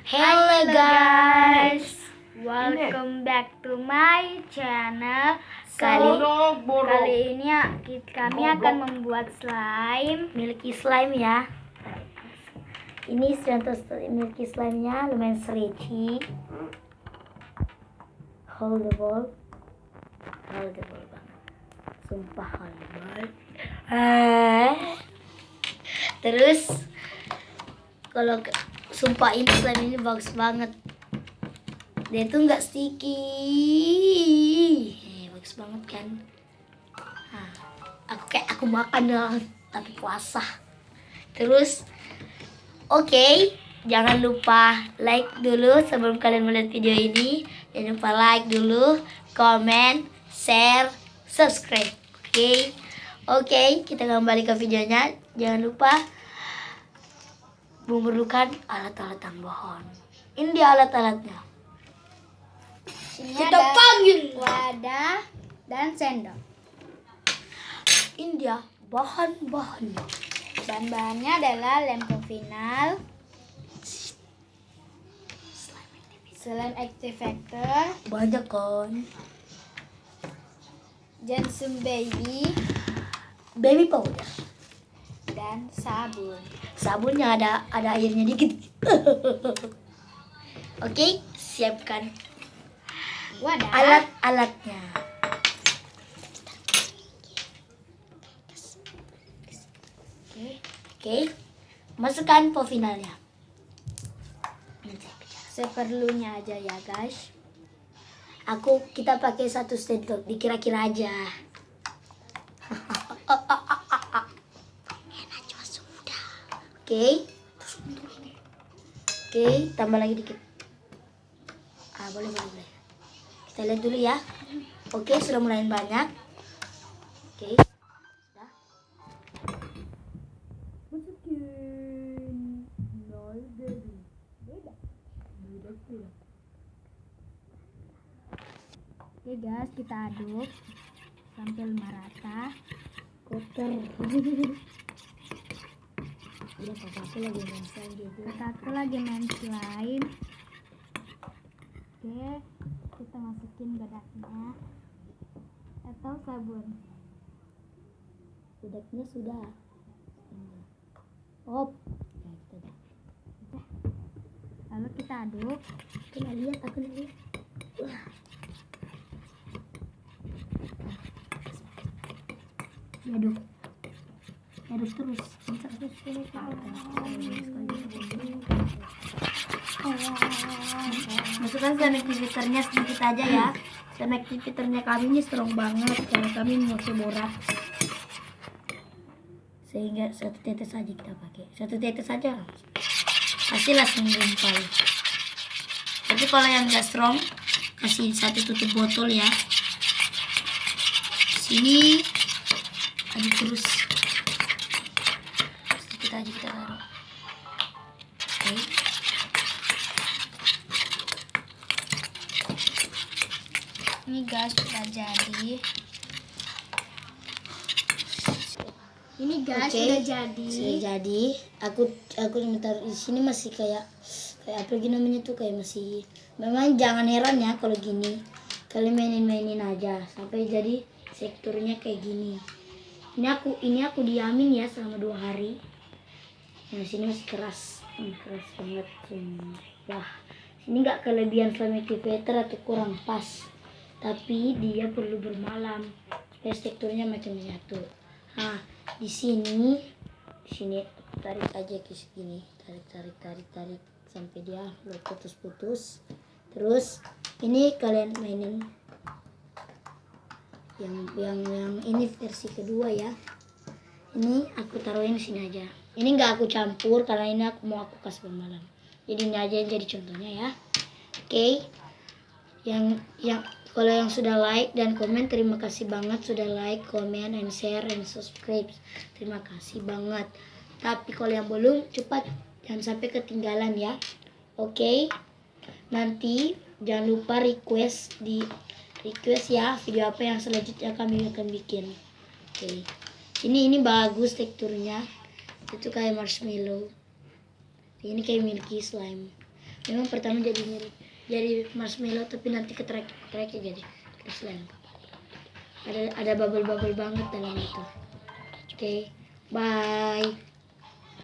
Hello guys, welcome back to my channel. Kali ini kami akan membuat slime, Milky slime ya. Ini contoh milky slime-nya lumayan stretchy. Holdable banget. Sumpah holdable. Terus kalau sumpah ini slime ini bagus banget. Dia tuh nggak sticky. Bagus banget kan. Nah, aku makan dong, tapi puasa. Terus oke, jangan lupa like dulu sebelum kalian melihat video ini. Jangan lupa like dulu, comment, share, subscribe. Oke, kita kembali ke videonya. Jangan lupa memerlukan alat-alat tambahan. Ini dia alat-alatnya. sini Kita ada panggil wadah dan sendok. Ini dia bahan-bahannya. Bahan-bahannya adalah lem final, slime activator, Banyak kan? Johnson baby, Baby powder. dan sabun. Sabunnya ada airnya dikit. Oke, siapkan Wadah, alat-alatnya. Oke, masukkan finalnya. seperlunya aja ya guys. Kita pakai satu sendok, dikira-kira aja. Oke, tambah lagi dikit. Boleh. Kita lihat dulu ya. Oke, sudah mulai banyak. Oke, sudah. Masukin. Beda. Oke guys, kita aduk sampai merata. Kotor. Udah kakakku lagi main slime gitu. Kakakku lagi main slime. Oke, kita masukin bedaknya atau sabun. Bedaknya sudah. Op. Ya, kita dah. Lalu kita aduk. Aku nggak lihat. Wah. Diaduk terus. Masukkan slime activatornya sedikit aja ya. Slime activatornya kami ini strong banget karena kami memakai borak. Sehingga satu tetes saja kita pakai. Satu tetes saja pasti langsung gumpal. Tapi kalau yang nggak strong, kasih satu tutup botol ya. Sini aduk terus. Sedikit aja kita taruh. Oke. Ini guys sudah jadi. Ini guys Oke, sudah jadi. Sudah jadi. Aku taruh di sini masih kayak apa gini namanya tuh, kayak masih. Memang jangan heran ya kalau gini. Kalian mainin aja sampai jadi teksturnya kayak gini. Ini aku diamin ya selama 2 hari. Nah, sini masih keras banget. Wah, sini nggak kelebihan slime activator atau kurang pas. Tapi dia perlu bermalam supaya teksturnya macam menyatu. Nah, di sini tarik aja ke sini, tarik sampai dia putus. Terus ini kalian mainin yang ini versi kedua ya. Ini aku taruhin sini aja. Ini nggak aku campur karena ini aku kasih bermalam. Jadi ini aja yang jadi contohnya ya. Oke. Yang kalau yang sudah like dan komen, terima kasih banget sudah like, comment, and share, and subscribe. Terima kasih banget. Tapi kalau yang belum, cepat jangan sampai ketinggalan ya. Oke. Nanti jangan lupa request ya video apa yang selanjutnya kami akan bikin. Oke. Ini bagus teksturnya. Itu kayak marshmallow. Ini kayak milky slime. Memang pertama jadi marshmallow, tapi nanti ketrek-ketreknya jadi slime. Ada bubble-bubble banget dalam itu. Oke, bye.